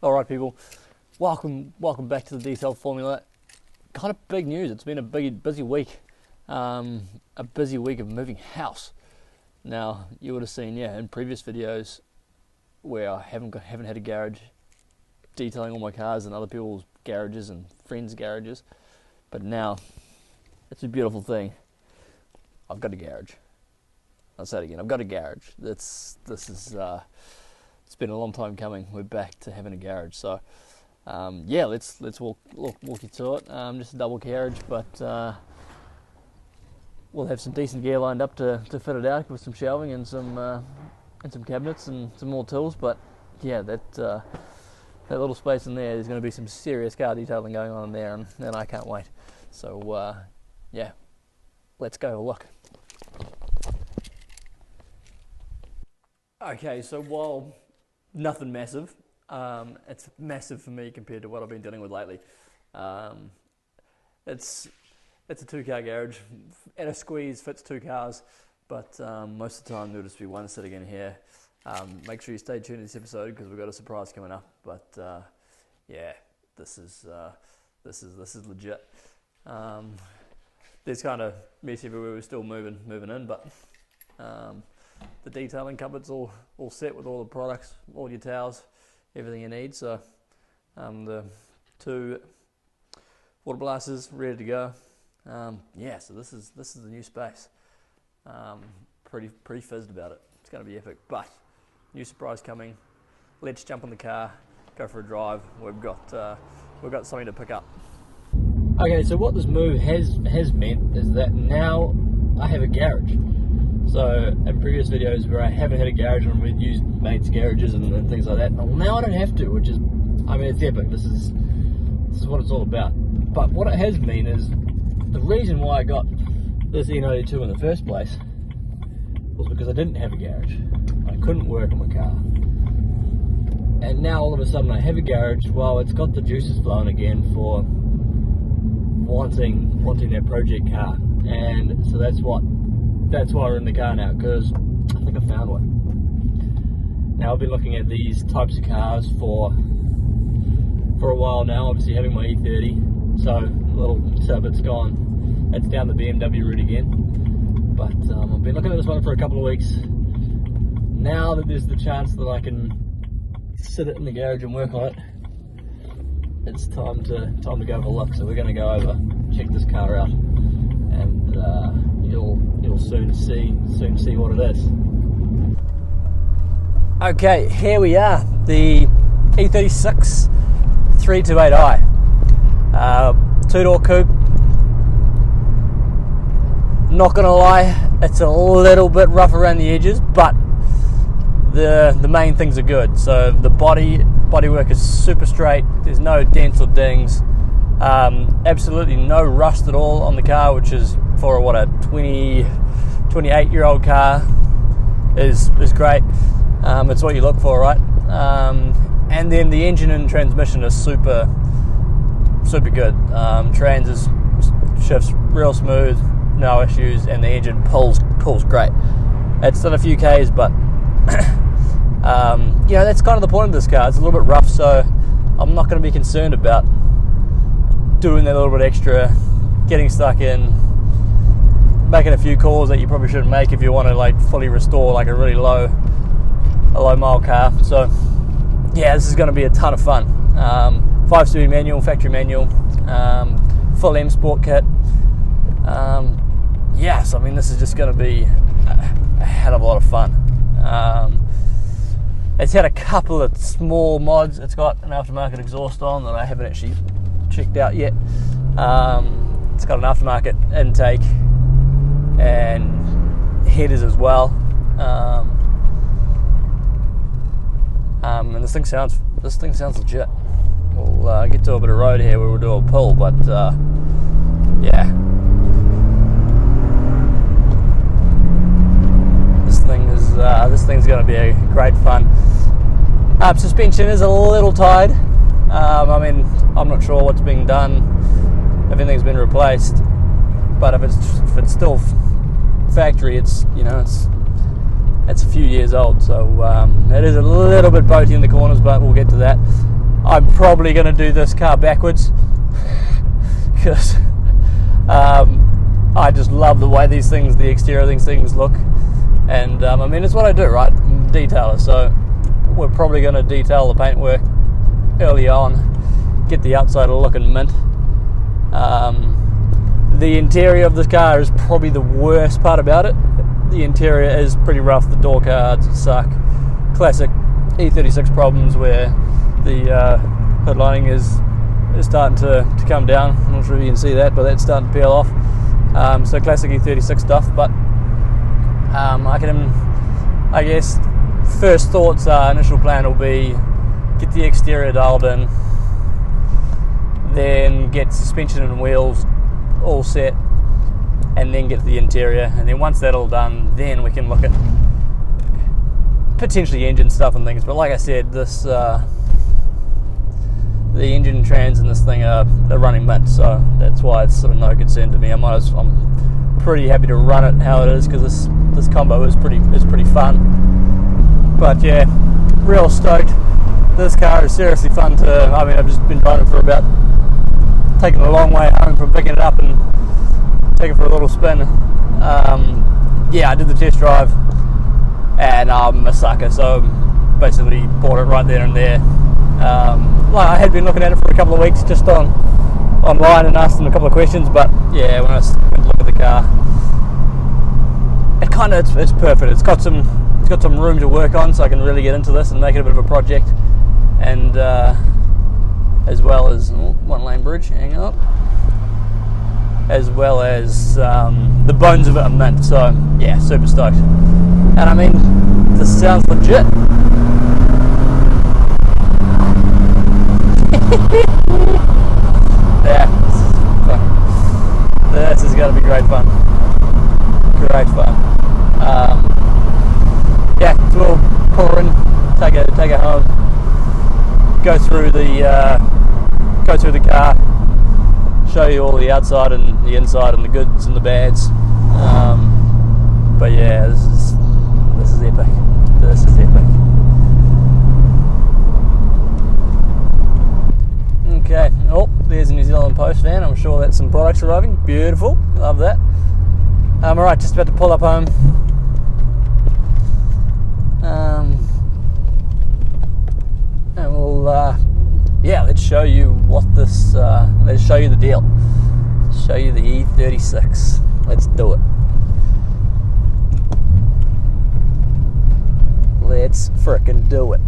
Alright people, welcome back to the Detailed Formula. Kind of big news, it's been a busy week. A busy week of moving house. Now, you would have seen, in previous videos where I haven't had a garage detailing all my cars in other people's garages and friends' garages. But now, it's a beautiful thing. I've got a garage. I'll say it again, I've got a garage. It's been a long time coming. We're back to having a garage. So, let's walk you to it. Just a double carriage, but we'll have some decent gear lined up to fit it out with some shelving and some cabinets and some more tools. But yeah, that little space in there, there's going to be some serious car detailing going on in there, and I can't wait. So let's go have a look. Okay, so while nothing massive, it's massive for me compared to what I've been dealing with lately. It's a 2-car garage. At a squeeze, fits 2 cars, but most of the time there'll just be one sitting in here. Make sure you stay tuned to this episode because we've got a surprise coming up. But this is legit. There's kind of mess everywhere. We're still moving in, but the detailing cupboard's all set with all the products, all your towels, everything you need. So the 2 water blasters ready to go. So this is the new space. Pretty fizzed about it. It's going to be epic. But new surprise coming. Let's jump in the car, go for a drive. We've got something to pick up. Okay, so what this move has meant is that now I have a garage. So in previous videos where I haven't had a garage and we've used mates' garages and things like that, well, now I don't have to, which is, it's epic. This is what it's all about. But what it has meant is the reason why I got this E92 in the first place was because I didn't have a garage. I couldn't work on my car. And now all of a sudden I have a garage. Well, it's got the juices flowing again for wanting that project car. And so that's why we're in the car now, because I think I found one. Now I've been looking at these types of cars for a while now, obviously having my E30, so a little bit's gone. It's down the BMW route again. But I've been looking at this one for a couple of weeks. Now that there's the chance that I can sit it in the garage and work on it, it's time to go have a look. So we're going to go over, check this car out, and you'll soon see what it is. Okay, here we are, the E36 328i, 2-door coupe. Not gonna lie, it's a little bit rough around the edges, but the main things are good. So the bodywork is super straight. There's no dents or dings. Absolutely no rust at all on the car, which is for what a 28-year-old car is great. It's what you look for, right? And then the engine and transmission are super good. Shifts real smooth, no issues, and the engine pulls great. It's done a few Ks, but that's kind of the point of this car. It's a little bit rough, so I'm not going to be concerned about doing that little bit extra, getting stuck in, making a few calls that you probably shouldn't make if you want to fully restore a really low mile car. So this is going to be a ton of fun. 5-speed manual, factory manual, full M Sport kit. This is just going to be a hell of a lot of fun. It's had a couple of small mods. It's got an aftermarket exhaust on that I haven't actually checked out yet. It's got an aftermarket intake and headers as well. And this thing sounds legit. We'll get to a bit of road here where we'll do a pull, but this thing's going to be a great fun. Suspension is a little tired. I'm not sure what's being done, if anything's been replaced, but if it's still factory, it's a few years old, so it is a little bit boaty in the corners, but we'll get to that. I'm probably going to do this car backwards because I just love the way the exterior of these things look, and I mean, it's what I do, right? Detailer, so we're probably going to detail the paintwork early on, get the outside looking mint. The interior of this car is probably the worst part about it. The interior is pretty rough, the door cards suck. Classic E36 problems where the hood lining is starting to come down. I'm not sure if you can see that, but that's starting to peel off. So classic E36 stuff, but I guess first thoughts are, initial plan will be get the exterior dialed in, then get suspension and wheels all set, and then get to the interior, and then once that's all done, then we can look at potentially engine stuff and things. But like I said, this the engine trans in this thing are running mint, so that's why it's sort of no concern to me. I'm pretty happy to run it how it is, because this combo is pretty fun. But yeah, real stoked. This car is seriously fun to. I mean, I've just been driving for about, taking a long way home from picking it up and taking it for a little spin. Yeah, I did the test drive, and I'm a sucker, so basically bought it right there and there. Like, I had been looking at it for a couple of weeks just online and asked them a couple of questions, but yeah, when I went to look at the car, it's perfect. It's got some room to work on, so I can really get into this and make it a bit of a project, and as well as one lane bridge, hang on, as well as the bones of it are mint. So yeah, super stoked. And I mean, this sounds legit. Yeah, this is going to be great fun. Great fun. Yeah, so we'll pull her in, take her home, go through the car, show you all the outside and the inside and the goods and the bads. But yeah, this is epic. This is epic. Okay, oh, there's a New Zealand Post van. I'm sure that's some products arriving. Beautiful, love that. Alright, just about to pull up home. And we'll, yeah, let's show you let's show you the deal. Show you the E36. Let's do it. Let's frickin' do it.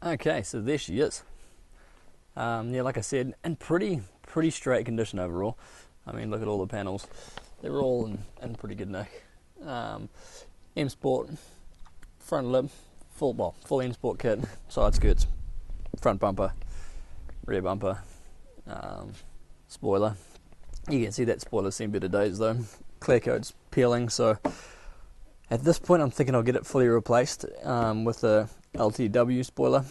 Okay, so there she is. Yeah, like I said, in pretty straight condition overall. I mean, look at all the panels. They're all in pretty good nick. M Sport, front lip, full M Sport kit, side skirts, front bumper, rear bumper, spoiler. You can see that spoiler's seen better days though. Clear coat's peeling, so at this point I'm thinking I'll get it fully replaced with a LTW spoiler,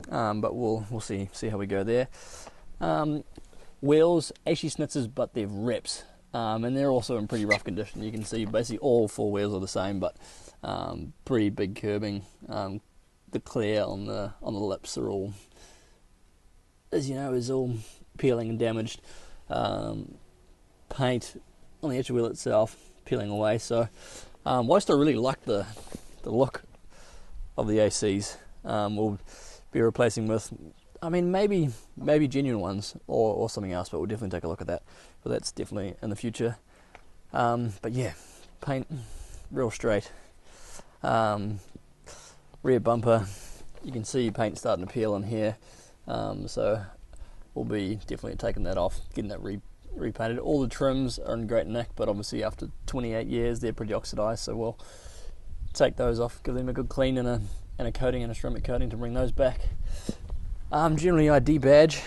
but we'll see how we go there. Wheels, actually snitzers, but they're reps, and they're also in pretty rough condition. You can see basically all four wheels are the same, but pretty big curbing. The clear on the lips are all, as you know, is all peeling and damaged. Paint on the edge of the wheel itself peeling away. So whilst I really like the look of the ACs, we'll be replacing with, I mean, maybe genuine ones or something else, but we'll definitely take a look at that. But that's definitely in the future. But yeah, paint real straight. Rear bumper, you can see paint starting to peel in here. So we'll be definitely taking that off, getting that repainted. All the trims are in great nick, but obviously after 28 years they're pretty oxidized, so we'll take those off, give them a good clean and a coating, and a ceramic coating to bring those back. Generally I debadge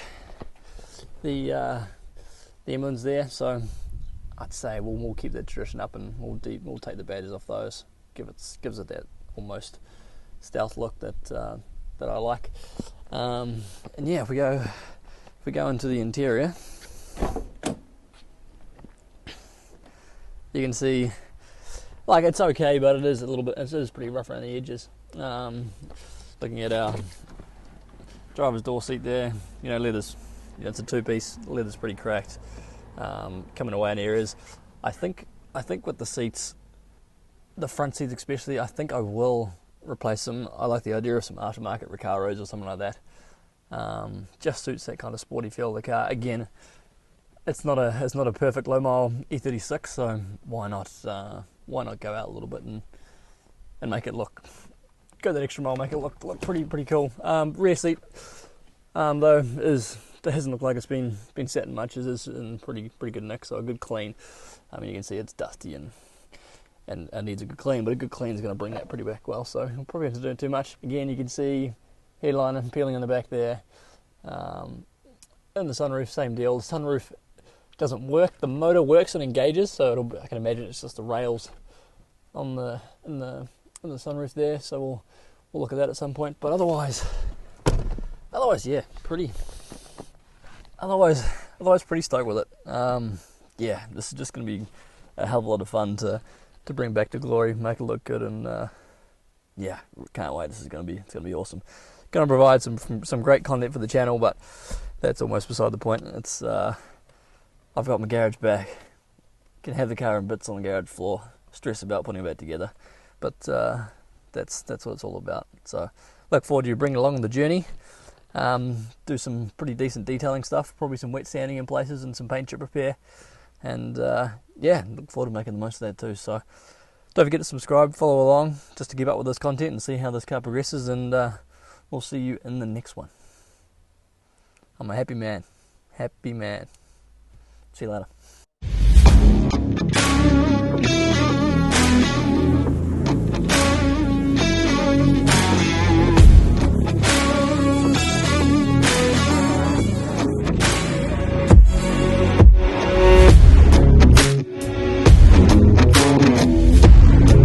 the emblems there, so I'd say we'll keep that tradition up, and we'll take the badges off those. Gives it that almost stealth look that I like. And yeah, if we go into the interior, you can see like it's okay, but it is a little bit. It is pretty rough around the edges. Looking at our driver's door seat there, you know, leather's, you know, it's a two-piece. Leather's pretty cracked, coming away in areas. I think with the seats, the front seats especially, I think I will replace them. I like the idea of some aftermarket Recaros or something like that. Just suits that kind of sporty feel of the car. Again, it's not a perfect low mile E36, so why not go out a little bit and make it go that extra mile, make it look pretty cool. Rear seat though doesn't look like it's been sat in much. It is in pretty good nick, so a good clean. I mean, you can see it's dusty and needs a good clean, but a good clean is going to bring that pretty back well, so you'll probably have to do too much. Again, you can see headliner peeling in the back there. And the sunroof, same deal. The sunroof doesn't work. The motor works and engages, so I can imagine it's just the rails in the sunroof there. So we'll look at that at some point. But otherwise, yeah, pretty. Otherwise, pretty stoked with it. Yeah, this is just going to be a hell of a lot of fun to bring back to glory, make it look good, and yeah, can't wait. It's going to be awesome. Going to provide some great content for the channel, but that's almost beside the point. It's I've got my garage back. Can have the car in bits on the garage floor. Stress about putting it back together, but that's what it's all about. So look forward to you bringing along the journey. Do some pretty decent detailing stuff, probably some wet sanding in places and some paint chip repair, and yeah, look forward to making the most of that too. So don't forget to subscribe, follow along, just to keep up with this content and see how this car progresses, and we'll see you in the next one. I'm a happy man. See you later.